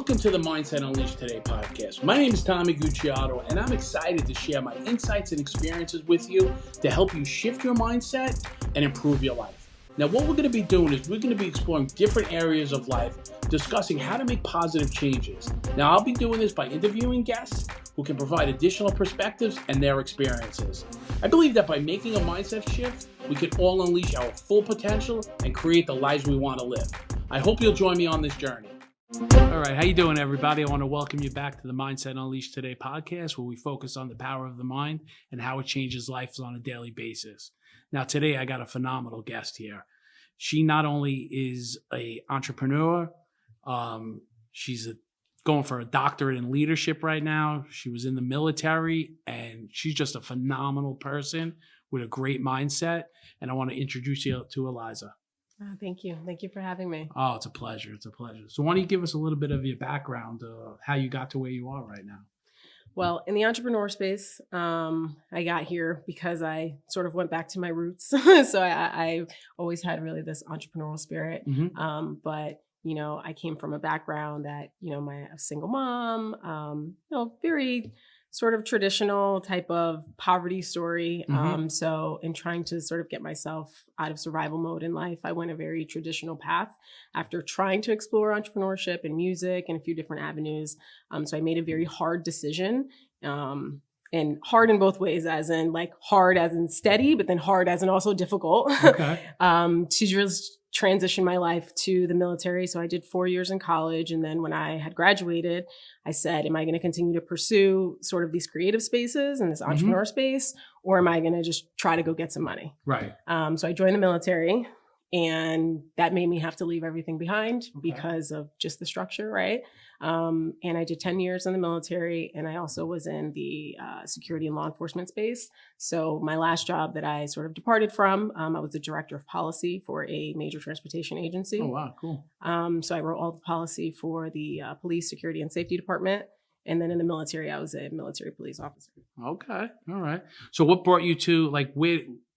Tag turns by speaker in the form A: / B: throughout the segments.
A: Welcome to the Mindset Unleashed Today podcast. My name is Tommy Gucciardo, and I'm excited to share my insights and experiences with you to help you shift your mindset and improve your life. Now, what we're going to be doing is we're going to be exploring different areas of life, discussing how to make positive changes. Now, I'll be doing this by interviewing guests who can provide additional perspectives and their experiences. I believe that by making a mindset shift, we can all unleash our full potential and create the lives we want to live. I hope you'll join me on this journey. All right, how you doing, everybody? I want to welcome you back to the Mindset Unleashed Today podcast, where we focus on the power of the mind and how it changes lives on a daily basis. Now, today I got a phenomenal guest here. She not only is an entrepreneur, she's going for a doctorate in leadership right now. She was in the military, and she's just a phenomenal person with a great mindset. And I want to introduce you to Alyza.
B: Thank you. Thank you for having me.
A: Oh, it's a pleasure. It's a pleasure. So why don't you give us a little bit of your background, how you got to where you are right now?
B: Well, in the entrepreneur space, I got here because I sort of went back to my roots. So I always had really this entrepreneurial spirit.
A: Mm-hmm.
B: But, you know, I came from a background that, you know, a single mom, very sort of traditional type of poverty story.
A: Mm-hmm.
B: So in trying to sort of get myself out of survival mode in life, I went a very traditional path after trying to explore entrepreneurship and music and a few different avenues. So I made a very hard decision, and hard in both ways, as in like hard as in steady, but then hard as in also difficult.
A: Okay.
B: To just transition my life to the military. So I did 4 years in college. And then when I had graduated, I said, am I going to continue to pursue sort of these creative spaces and this entrepreneur space, or am I going to just try to go get some money?
A: Right.
B: So I joined the military, and that made me have to leave everything behind because of just the structure, right? And I did 10 years in the military, and I also was in the security and law enforcement space. So my last job that I sort of departed from, I was the director of policy for a major transportation agency.
A: Oh, wow, cool.
B: So I wrote all the policy for the police, security, and safety department. And then in the military, I was a military police officer.
A: Okay. All right. So what brought you to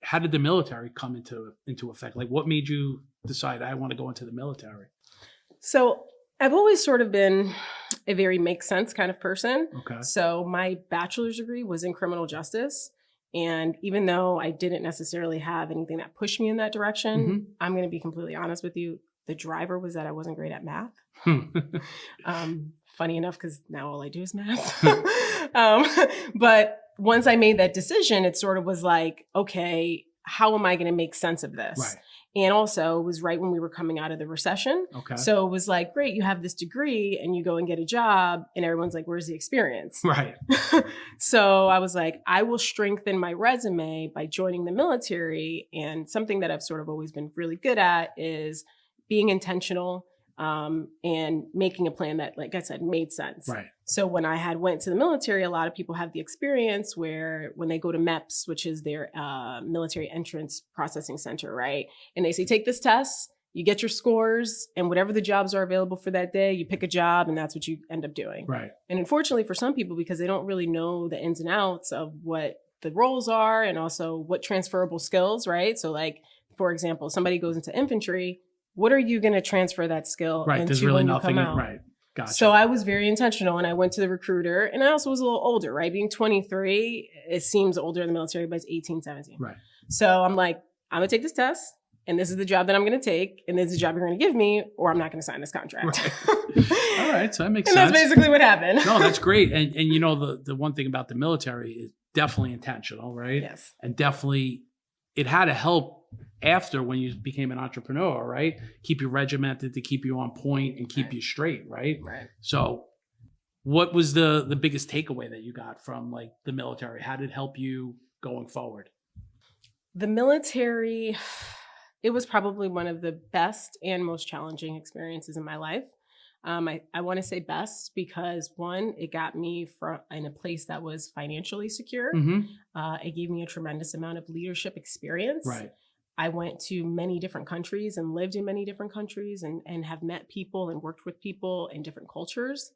A: how did the military come into effect? Like, what made you decide I want to go into the military?
B: So I've always sort of been a very make sense kind of person.
A: Okay.
B: So my bachelor's degree was in criminal justice. And even though I didn't necessarily have anything that pushed me in that direction, I'm going to be completely honest with you. The driver was that I wasn't great at math. Funny enough, because now all I do is math. But once I made that decision, it sort of was like, okay, how am I going to make sense of this?
A: Right.
B: And also it was right when we were coming out of the recession.
A: Okay.
B: So it was like, great, you have this degree and you go and get a job, and everyone's like, where's the experience?
A: Right.
B: So I was like, I will strengthen my resume by joining the military. And something that I've sort of always been really good at is being intentional, and making a plan that, like I said, made sense.
A: Right.
B: So when I went to the military, a lot of people have the experience where when they go to MEPS, which is their military entrance processing center, right? And they say, take this test, you get your scores, and whatever the jobs are available for that day, you pick a job, and that's what you end up doing.
A: Right.
B: And unfortunately for some people, because they don't really know the ins and outs of what the roles are and also what transferable skills, right? So like, for example, somebody goes into infantry, what are you going to transfer that skill
A: Right.
B: into
A: There's really
B: when you
A: nothing.
B: come out?
A: Right. Gotcha.
B: So I was very intentional, and I went to the recruiter, and I also was a little older, right? Being 23, it seems older in the military, but it's 18, 17.
A: Right.
B: So I'm like, I'm going to take this test, and this is the job that I'm going to take, and this is the job you're going to give me, or I'm not going to sign this contract.
A: Right. All right. So that makes
B: and
A: sense.
B: That's basically what happened.
A: No, that's great. And you know, the one thing about the military is definitely intentional, right?
B: Yes.
A: And definitely it had to help after when you became an entrepreneur, right? Keep you regimented, to keep you on point and keep you straight, right?
B: Right.
A: So what was the biggest takeaway that you got from like the military? How did it help you going forward?
B: The military, it was probably one of the best and most challenging experiences in my life. I want to say best because, one, it got me in a place that was financially secure. It gave me a tremendous amount of leadership experience.
A: Right.
B: I went to many different countries and lived in many different countries and have met people and worked with people in different cultures.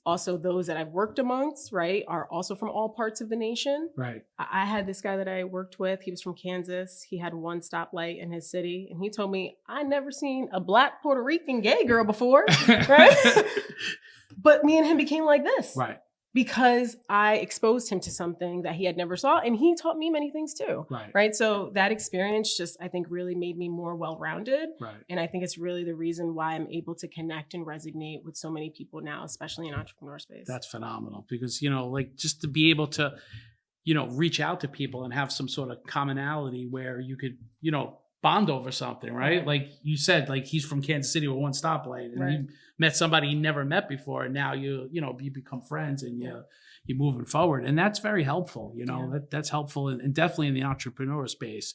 B: Also, those that I've worked amongst, right, are also from all parts of the nation.
A: Right.
B: I had this guy that I worked with. He was from Kansas. He had one stoplight in his city. And he told me, I never seen a Black Puerto Rican gay girl before. Right. But me and him became like this.
A: Right.
B: Because I exposed him to something that he had never saw. And he taught me many things too.
A: Right.
B: Right. So that experience just, I think, really made me more well-rounded.
A: Right.
B: And I think it's really the reason why I'm able to connect and resonate with so many people now, especially in entrepreneur space.
A: That's phenomenal because, like just to be able to, reach out to people and have some sort of commonality where you could, bond over something, right? Like you said, like he's from Kansas City with one stoplight and you met somebody he never met before. And now you become friends and you're moving forward. And that's very helpful. That's helpful and definitely in the entrepreneur space.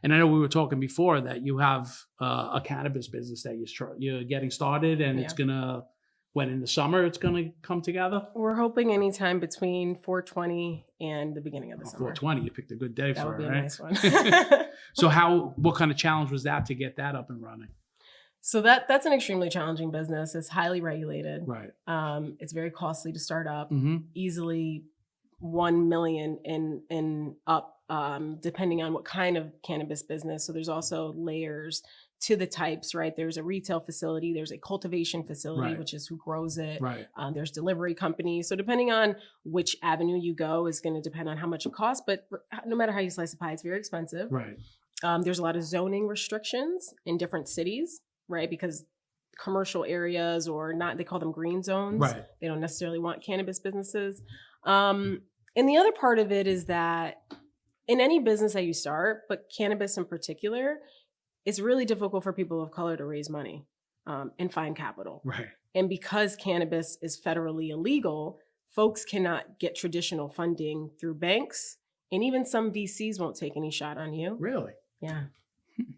A: And I know we were talking before that you have a cannabis business that you're getting started and it's going to, when in the summer it's going to come together?
B: We're hoping anytime between 4/20 and the beginning of the summer.
A: 4/20, you picked a good day for it, right?
B: That would be a nice one.
A: So what kind of challenge was that to get that up and running?
B: So that's an extremely challenging business. It's highly regulated.
A: Right.
B: It's very costly to start up.
A: Mm-hmm.
B: Easily 1 million and up, depending on what kind of cannabis business. So there's also layers to the types, right? There's a retail facility, there's a cultivation facility, which is who grows it.
A: Right.
B: There's delivery companies. So depending on which avenue you go is going to depend on how much it costs. But no matter how you slice the pie, it's very expensive.
A: Right.
B: There's a lot of zoning restrictions in different cities, right? Because commercial areas or not, they call them green zones.
A: Right.
B: They don't necessarily want cannabis businesses. And the other part of it is that in any business that you start, but cannabis in particular, it's really difficult for people of color to raise money and find capital.
A: Right.
B: And because cannabis is federally illegal, folks cannot get traditional funding through banks. And even some VCs won't take any shot on you.
A: Really?
B: Yeah.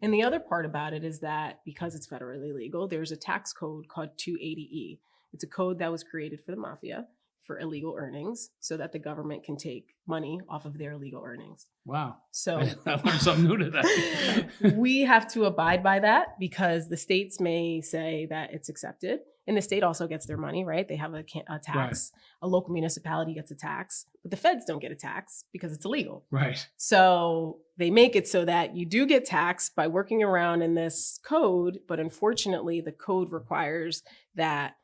B: And the other part about it is that because it's federally legal, there's a tax code called 280E. It's a code that was created for the mafia for illegal earnings so that the government can take money off of their illegal earnings.
A: Wow.
B: So
A: I learned something new today.
B: We have to abide by that because the states may say that it's accepted. And the state also gets their money, right? They have a tax. Right. A local municipality gets a tax, but the feds don't get a tax because it's illegal.
A: Right.
B: So they make it so that you do get taxed by working around in this code, but unfortunately the code requires that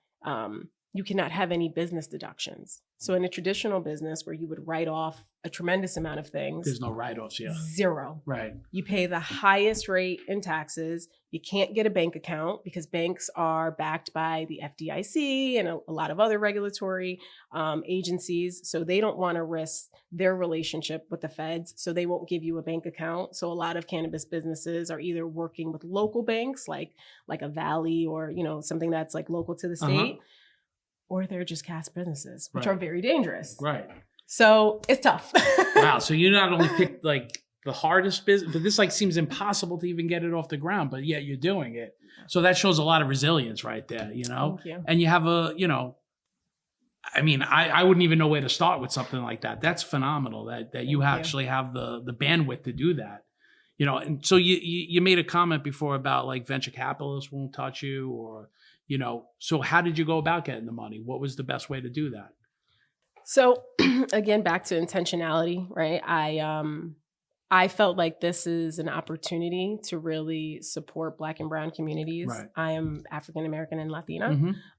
B: you cannot have any business deductions. So in a traditional business where you would write off a tremendous amount of things.
A: There's no write-offs, yeah.
B: Zero.
A: Right.
B: You pay the highest rate in taxes. You can't get a bank account because banks are backed by the FDIC and a lot of other regulatory agencies. So they don't want to risk their relationship with the feds. So they won't give you a bank account. So a lot of cannabis businesses are either working with local banks like a Valley or, something that's like local to the state. Or they're just cash businesses, which are very dangerous.
A: Right.
B: So it's tough.
A: Wow. So you not only picked like the hardest business, but this like seems impossible to even get it off the ground, but yet you're doing it. So that shows a lot of resilience right there,
B: Thank you.
A: And you have I wouldn't even know where to start with something like that. That's phenomenal that you actually have the bandwidth to do that. And so you made a comment before about like venture capitalists won't touch you or, so how did you go about getting the money? What was the best way to do that?
B: So again, back to intentionality, right? I felt like this is an opportunity to really support Black and Brown communities.
A: Right.
B: I am African American and Latina.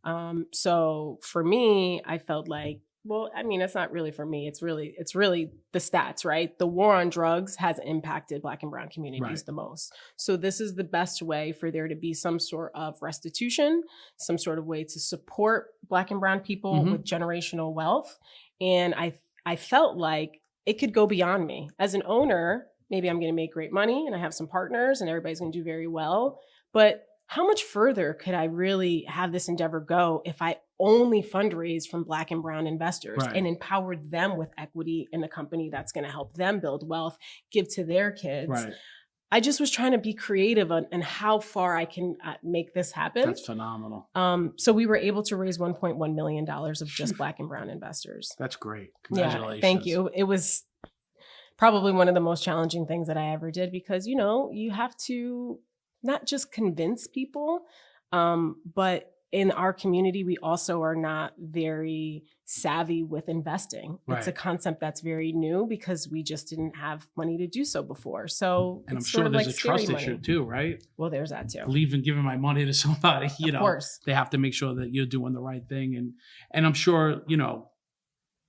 A: Mm-hmm.
B: So for me, I felt like, well, it's not really for me. It's really the stats, right? The war on drugs has impacted Black and Brown communities the most. So this is the best way for there to be some sort of restitution, some sort of way to support Black and Brown people with generational wealth. And I felt like it could go beyond me. As an owner, maybe I'm going to make great money and I have some partners and everybody's going to do very well. But how much further could I really have this endeavor go if I only fundraise from Black and Brown investors and empower them with equity in a company that's going to help them build wealth, give to their kids? Right. I just was trying to be creative on how far I can make this happen.
A: That's phenomenal.
B: So we were able to raise $1.1 million of just Black and Brown investors.
A: That's great. Congratulations.
B: Yeah, thank you. It was probably one of the most challenging things that I ever did because, you have to not just convince people, but in our community, we also are not very savvy with investing.
A: Right.
B: It's a concept that's very new because we just didn't have money to do so before. So
A: And I'm
B: it's
A: sure
B: sort of
A: there's
B: like
A: a trust
B: scary
A: issue
B: money.
A: too, right?
B: Well, there's that too.
A: Believe in giving my money to somebody, you know,
B: course.
A: they have to make sure that you're doing the right thing. And I'm sure, you know,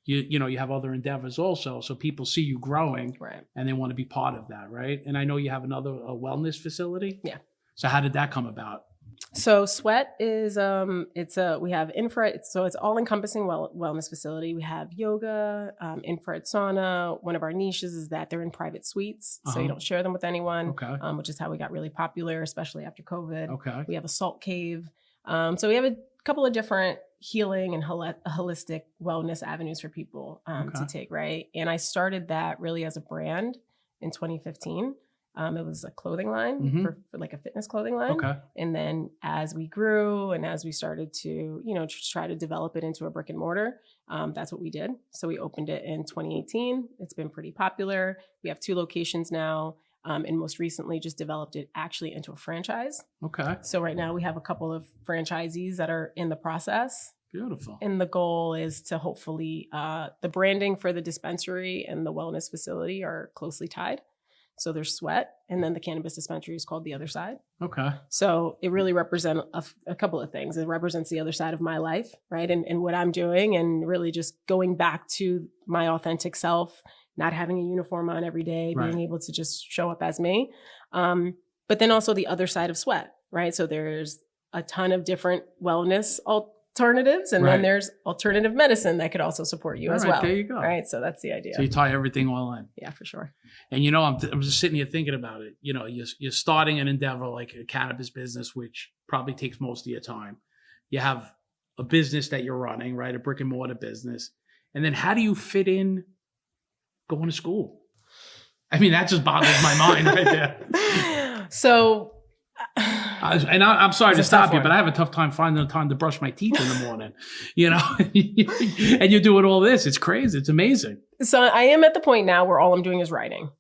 A: you have other endeavors also. So people see you growing,
B: Right.
A: and they want to be part of that. Right. And I know you have a wellness facility.
B: Yeah.
A: So how did that come about?
B: So Sweat is we have infrared, so it's all encompassing wellness facility. We have yoga, infrared sauna. One of our niches is that they're in private suites, so you don't share them with anyone.
A: Okay.
B: Which is how we got really popular, especially after COVID.
A: Okay.
B: We have a salt cave. So we have a couple of different healing and holistic wellness avenues for people to take, right? And I started that really as a brand in 2015. It was a clothing line for like a fitness clothing line.
A: Okay.
B: And then as we grew and as we started to, try to develop it into a brick and mortar, that's what we did. So we opened it in 2018. It's been pretty popular. We have 2 locations now. And most recently just developed it actually into a franchise.
A: Okay.
B: So right now we have a couple of franchisees that are in the process.
A: Beautiful.
B: And the goal is to hopefully, the branding for the dispensary and the wellness facility are closely tied. So there's Sweat, and then the cannabis dispensary is called The Other Side.
A: Okay.
B: So it really represents a couple of things. It represents the other side of my life, right? And what I'm doing, and really just going back to my authentic self, not having a uniform on every day, being able to just show up as me. But then also the other side of Sweat, right? So there's a ton of different wellness alternatives, and then there's alternative medicine that could also support you as well.
A: There you go.
B: Right. So that's the idea.
A: So you tie everything all in.
B: Yeah, for sure.
A: And I'm just sitting here thinking about it. You're starting an endeavor like a cannabis business, which probably takes most of your time. You have a business that you're running, right? A brick and mortar business. And then how do you fit in going to school? I mean, that just boggles my mind right there.
B: So,
A: I'm sorry to stop you, but I have a tough time finding the time to brush my teeth in the morning, and you're doing all this. It's crazy. It's amazing.
B: So I am at the point now where all I'm doing is writing.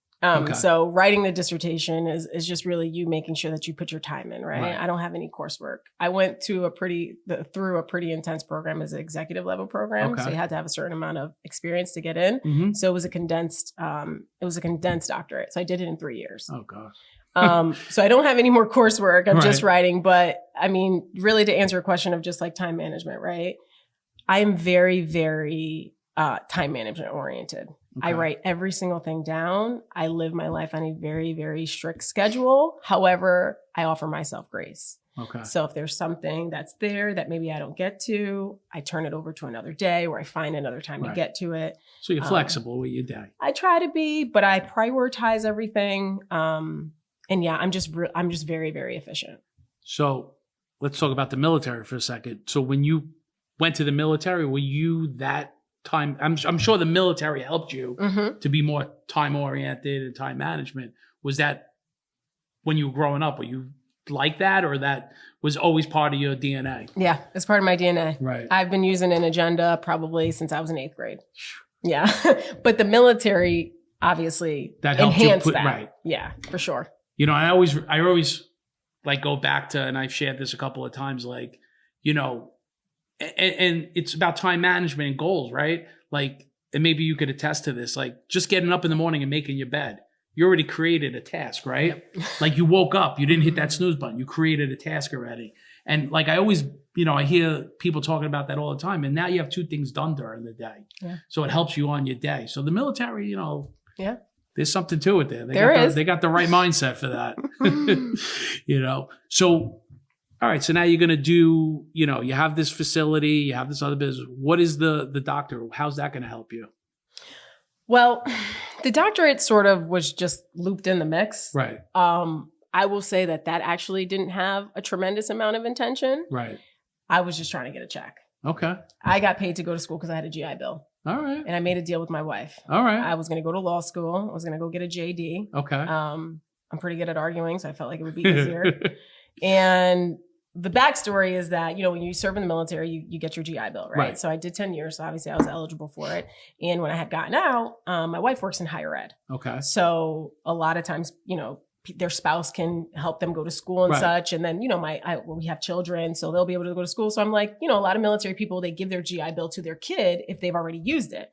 B: So writing the dissertation is just really you making sure that you put your time in, right? I don't have any coursework. I went to through a pretty intense program as an executive level program. So you had to have a certain amount of experience to get in. So it was a condensed doctorate. So I did it in 3 years.
A: Oh gosh.
B: So I don't have any more coursework. I'm just writing. But I mean, really to answer a question of just like time management, right? I am very, very time management oriented. I write every single thing down. I live my life on a very, very strict schedule. However, I offer myself grace.
A: Okay.
B: So if there's something that's there that maybe I don't get to, I turn it over to another day or I find another time to get to it.
A: So you're flexible with your day.
B: I try to be, but I prioritize everything. And yeah, I'm just very, very efficient. So
A: let's talk about the military for a second. So when you went to the military, were you that time? I'm sure the military helped you to be more time oriented and time management. Was that when you were growing up? Were you like that, or that was always part of your DNA?
B: Yeah, it's part of my DNA.
A: Right.
B: I've been using an agenda probably since I was in 8th grade. Yeah. But the military obviously
A: that helped
B: enhanced
A: you
B: that.
A: Right.
B: Yeah, for sure.
A: I always like go back to, and I've shared this a couple of times, like, and it's about time management and goals, right? Like, and maybe you could attest to this, like just getting up in the morning and making your bed. You already created a task, right? Yep. Like you woke up, you didn't hit that snooze button. You created a task already. And like, I always, I hear people talking about that all the time. And now you have 2 things done during the day. Yeah. So it helps you on your day. So the military, there's something to it there. They got the right mindset for that. So, all right. So now you're going to do, you have this facility, you have this other business. What is the doctor? How's that going to help you?
B: Well, the doctorate sort of was just looped in the mix.
A: Right.
B: I will say that actually didn't have a tremendous amount of intention.
A: Right.
B: I was just trying to get a check.
A: Okay.
B: I got paid to go to school because I had a GI Bill.
A: All right.
B: And I made a deal with my wife.
A: All right.
B: I was going to go to law school. I was going to go get a JD.
A: Okay.
B: I'm pretty good at arguing, so I felt like it would be easier. And the backstory is that, when you serve in the military, you get your GI Bill, right? So I did 10 years. So obviously I was eligible for it. And when I had gotten out, my wife works in higher ed.
A: Okay.
B: So a lot of times, their spouse can help them go to school and such. And then, we have children, so they'll be able to go to school. So I'm like, a lot of military people, they give their GI Bill to their kid if they've already used it.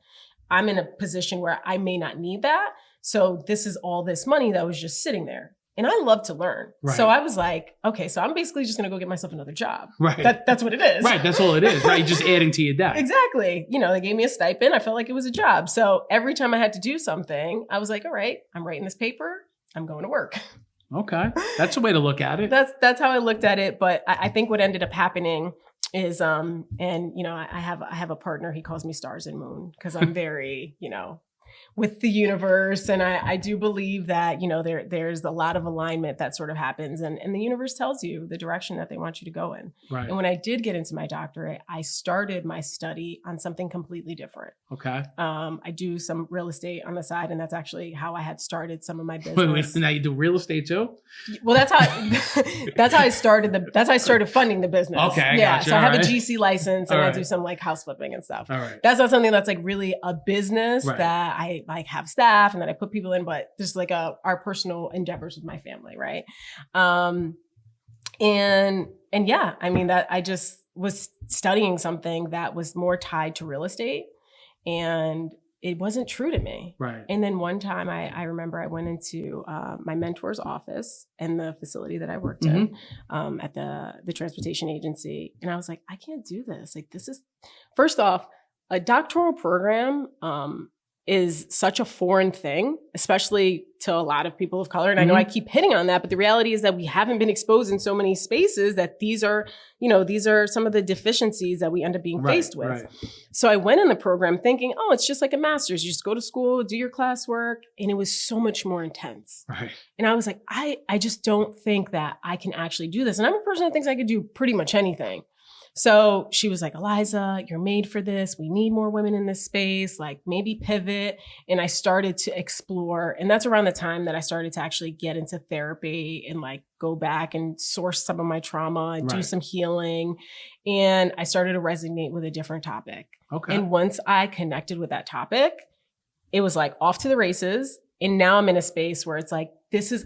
B: I'm in a position where I may not need that. So this is all this money that was just sitting there. And I love to learn. Right. So I was like, okay, so I'm basically just going to go get myself another job. Right. That's what it is.
A: Right. That's all it is. Right. You're just adding to your debt.
B: Exactly. They gave me a stipend. I felt like it was a job. So every time I had to do something, I was like, all right, I'm writing this paper. I'm going to work.
A: Okay. That's a way to look at it.
B: That's how I looked at it. But I think what ended up happening is, I have a partner, he calls me Stars and Moon, because I'm very, with the universe. And I do believe that, there's a lot of alignment that sort of happens, and the universe tells you the direction that they want you to go in. Right. And when I did get into my doctorate, I started my study on something completely different.
A: Okay.
B: I do some real estate on the side, and that's actually how I had started some of my business.
A: Wait, now you do real estate too?
B: Well, that's how I started funding the business.
A: Okay.
B: Yeah.
A: Gotcha.
B: So I have a GC license, and I do some like house flipping and stuff. All right. That's not something that's like really a business that I like have staff and that I put people in, but just like our personal endeavors with my family. Right. And yeah, I mean that I just was studying something that was more tied to real estate, and it wasn't true to me. Right. And then one time I remember I went into my mentor's office and the facility that I worked in at the transportation agency. And I was like, I can't do this. Like, this is, first off, a doctoral program is such a foreign thing, especially to a lot of people of color. And I know I keep hitting on that, but the reality is that we haven't been exposed in so many spaces that these are some of the deficiencies that we end up being faced with. Right. So I went in the program thinking, oh, it's just like a master's. You just go to school, do your classwork. And it was so much more intense. Right. And I was like, I just don't think that I can actually do this. And I'm a person that thinks I could do pretty much anything. So she was like, Alyza, you're made for this. We need more women in this space, like maybe pivot. And I started to explore. And that's around the time that I started to actually get into therapy and like go back and source some of my trauma and do some healing. And I started to resonate with a different topic. Okay. And once I connected with that topic, it was like off to the races. And now I'm in a space where it's like,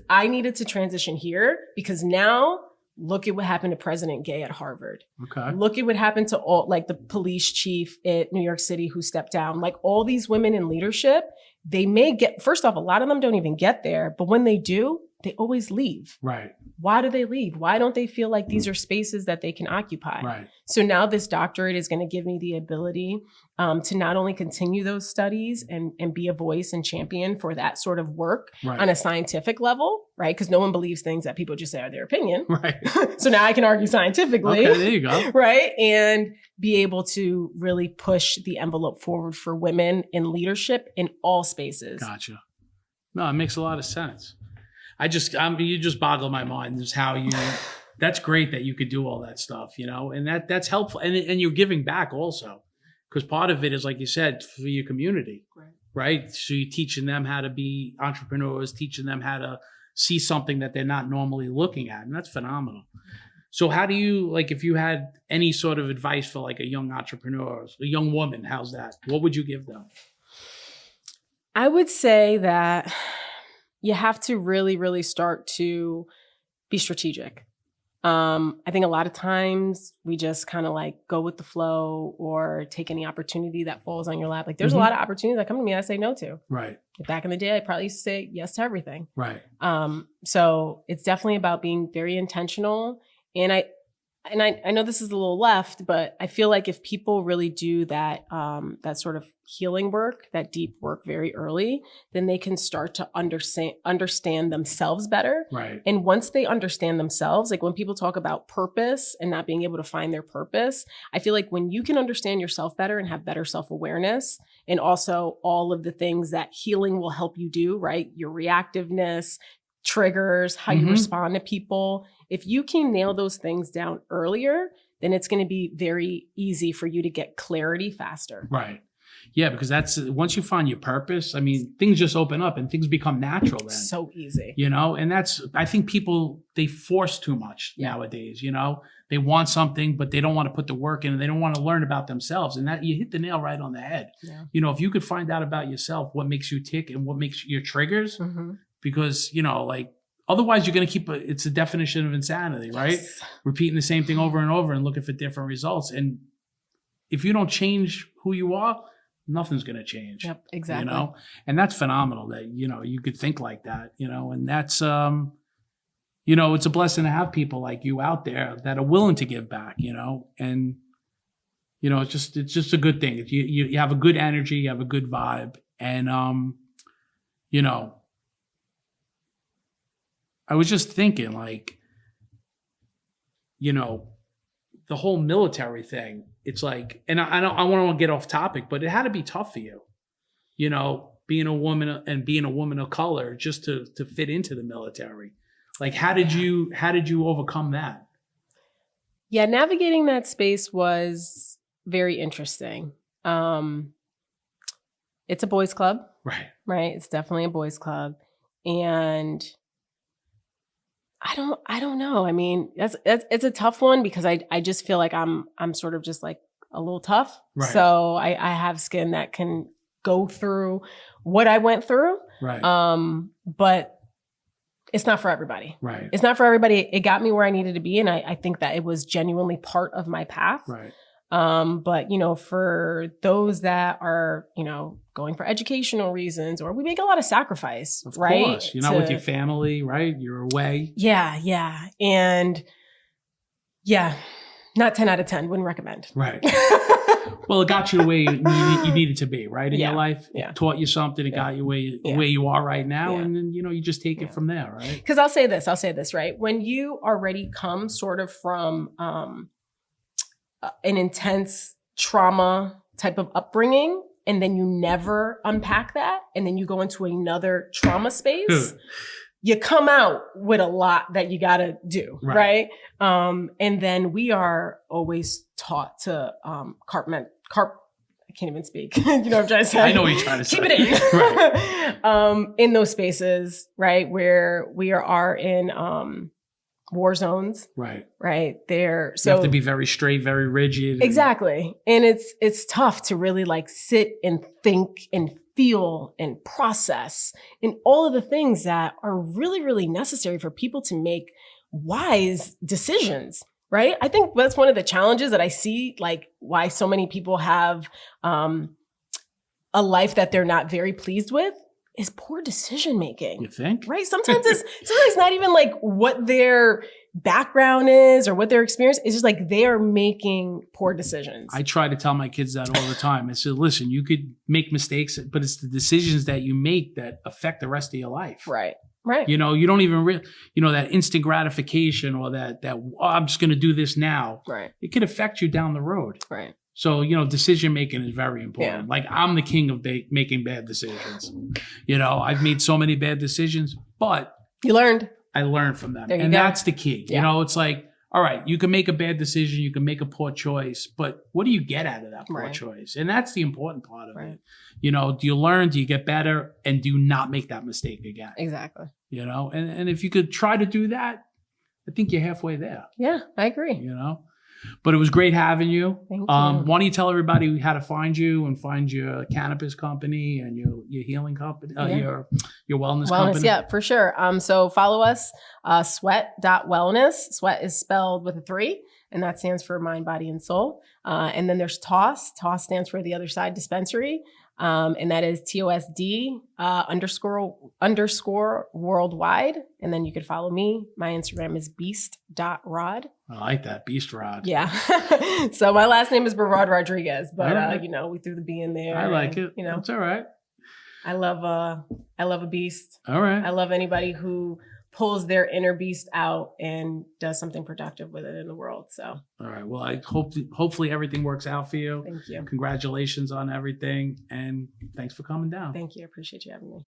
B: I needed to transition here because now look at what happened to President Gay at Harvard. Okay. Look at what happened to all, like the police chief at New York City who stepped down. Like all these women in leadership, they may get, first off, a lot of them don't even get there, but when they do, they always leave. Right. Why do they leave? Why don't they feel like these are spaces that they can occupy? Right. So now this doctorate is going to give me the ability to not only continue those studies and be a voice and champion for that sort of work on a scientific level, right? Because no one believes things that people just say are their opinion. Right. So now I can argue scientifically. Okay, there you go. Right. And be able to really push the envelope forward for women in leadership in all spaces.
A: Gotcha. No, it makes a lot of sense. You just boggle my mind. Just how that's great that you could do all that stuff, and that's helpful. And you're giving back also, because part of it is, like you said, for your community, right? So you're teaching them how to be entrepreneurs, teaching them how to see something that they're not normally looking at. And that's phenomenal. So how do you, like, if you had any sort of advice for like a young entrepreneur, a young woman, how's that? What would you give them?
B: I would say that you have to really, really start to be strategic. I think a lot of times we just kind of like go with the flow or take any opportunity that falls on your lap. Like there's a lot of opportunities that come to me I say no to. Right. Back in the day, I probably used to say yes to everything. Right. So it's definitely about being very intentional. And I know this is a little left, but I feel like if people really do that sort of healing work, that deep work very early, then they can start to understand themselves better. Right. And once they understand themselves, like when people talk about purpose and not being able to find their purpose, I feel like when you can understand yourself better and have better self-awareness, and also all of the things that healing will help you do, right? Your reactiveness, triggers, how you respond to people. If you can nail those things down earlier, then it's going to be very easy for you to get clarity faster. Right.
A: Yeah, because that's once you find your purpose, I mean, things just open up and things become natural then.
B: So easy.
A: And I think people, they force too much nowadays, They want something, but they don't want to put the work in and they don't want to learn about themselves. And that you hit the nail right on the head. Yeah. If you could find out about yourself, what makes you tick and what makes your triggers, because, like otherwise you're going to keep it's a definition of insanity, right?
B: Yes.
A: Repeating the same thing over and over and looking for different results. And if you don't change who you are, nothing's going to change.
B: Yep, exactly.
A: You know, and that's phenomenal that, you know, you could think like that, you know, and that's, you know, it's a blessing to have people like you out there that are willing to give back, you know, and, you know, it's just a good thing. You have a good energy, you have a good vibe. And, you know, I was just thinking, like, you know, the whole military thing, it's like, and I want to get off topic, but it had to be tough for you, you know, being a woman of color just to fit into the military. Like, how did you overcome that?
B: Yeah, navigating that space was very interesting. It's a boys' club. Right. It's definitely a boys' club. And I don't know. I mean, it's a tough one because I just feel like I'm sort of just like a little tough.
A: Right.
B: So I have skin that can go through what I went through.
A: Right.
B: But it's not for everybody.
A: Right.
B: It's not for everybody. It got me where I needed to be. And I think that it was genuinely part of my path.
A: Right.
B: But, you know, for those that are, you know, going for educational reasons, or we make a lot of sacrifice,
A: Of
B: right?
A: course. You're not with your family, right? You're away.
B: Yeah. Yeah. And yeah, not 10 out of 10. Wouldn't recommend.
A: Right. Well, it got you the way you needed to be, right? In your life.
B: Yeah.
A: It taught you something. It got you where you are right now. And then, you know, you just take it from there, right?
B: Because I'll say this, right? When you already come sort of from an intense trauma type of upbringing, and then you never unpack that, and then you go into another trauma space, you come out with a lot that you got to do, right? And then we are always taught to I can't even speak. You know what I'm trying to say?
A: I know what you're trying to say.
B: Keep it in.
A: Right.
B: In those spaces, right, where we are in war zones. Right. There. So
A: you have to be very straight, very rigid.
B: Exactly. And it's tough to really like sit and think and feel and process and all of the things that are really, really necessary for people to make wise decisions. Right. I think that's one of the challenges that I see, like why so many people have a life that they're not very pleased with is poor decision making.
A: You think?
B: Right. Sometimes it's not even like what their background is or what their experience is. Just like they are making poor decisions.
A: I try to tell my kids that all the time. I said, listen, you could make mistakes, but it's the decisions that you make that affect the rest of your life.
B: Right.
A: You know, you don't even you know, that instant gratification or that I'm just going to do this now.
B: Right.
A: It could affect you down the road.
B: Right.
A: So, you know, decision making is very important.
B: Yeah.
A: Like I'm the king of making bad decisions. You know, I've made so many bad decisions, but I learned from them. And that's the key. Yeah. You know, it's like, all right, you can make a bad decision, you can make a poor choice, but what do you get out of that poor choice? And that's the important part of it. You know, do you learn, do you get better, and do not make that mistake again?
B: Exactly.
A: You know, and if you could try to do that, I think you're halfway there.
B: Yeah, I agree.
A: You know, but it was great having you.
B: Thank you.
A: Why don't you tell everybody how to find you and find your cannabis company and your healing company, your wellness company?
B: Yeah, for sure. So follow us, sweat.wellness. Sweat is spelled with a 3, and that stands for mind, body, and soul. And then there's TOSS. TOSS stands for the other side dispensary. And that is TOSD _ worldwide. And then you could follow me. My Instagram is beast.rod.
A: I like that. Beast Rod.
B: Yeah. So my last name is Alyza Rodriguez, but you know, we threw the B in there.
A: I like it.
B: You know,
A: it's all right.
B: I love a beast.
A: All right.
B: I love anybody who pulls their inner beast out and does something productive with it in the world. So,
A: all right. Well, I hopefully everything works out for you.
B: Thank you.
A: Congratulations on everything. And thanks for coming down.
B: Thank you. I appreciate you having me.